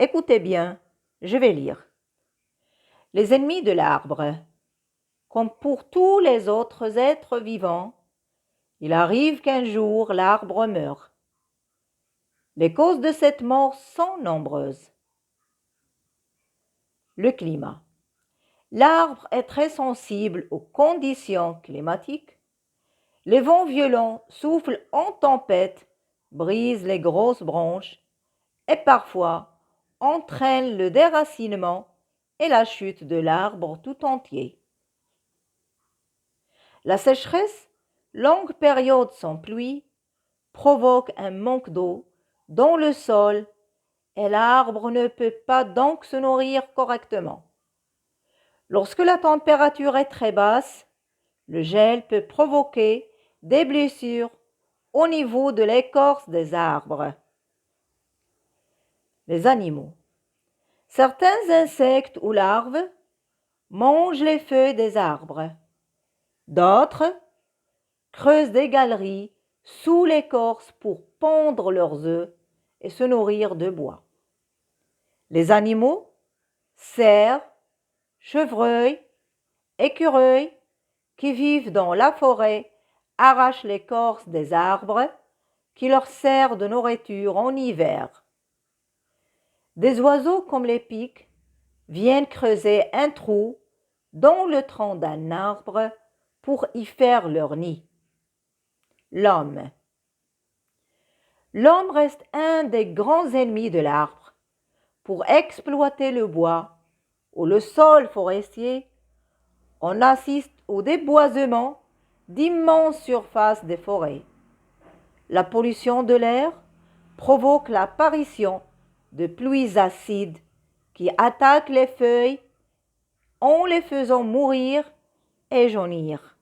Écoutez bien, je vais lire. Les ennemis de l'arbre. Comme pour tous les autres êtres vivants, il arrive qu'un jour l'arbre meurt. Les causes de cette mort sont nombreuses. Le climat. L'arbre est très sensible aux conditions climatiques. Les vents violents soufflent en tempête, brisent les grosses branches et parfois entraînent le déracinement et la chute de l'arbre tout entier. La sécheresse, longue période sans pluie, provoque un manque d'eau dans le sol et l'arbre ne peut pas donc se nourrir correctement. Lorsque la température est très basse, le gel peut provoquer des blessures au niveau de l'écorce des arbres. Les animaux. Certains insectes ou larves mangent les feuilles des arbres. D'autres creusent des galeries sous l'écorce pour pondre leurs œufs et se nourrir de bois. Les animaux, cerfs, chevreuils, écureuils, qui vivent dans la forêt, arrachent l'écorce des arbres qui leur sert de nourriture en hiver. Des oiseaux comme les pics viennent creuser un trou dans le tronc d'un arbre pour y faire leur nid. L'homme. L'homme reste un des grands ennemis de l'arbre. Pour exploiter le bois ou le sol forestier, on assiste au déboisement d'immenses surfaces des forêts. La pollution de l'air provoque l'apparition de pluies acides qui attaquent les feuilles en les faisant mourir et jaunir.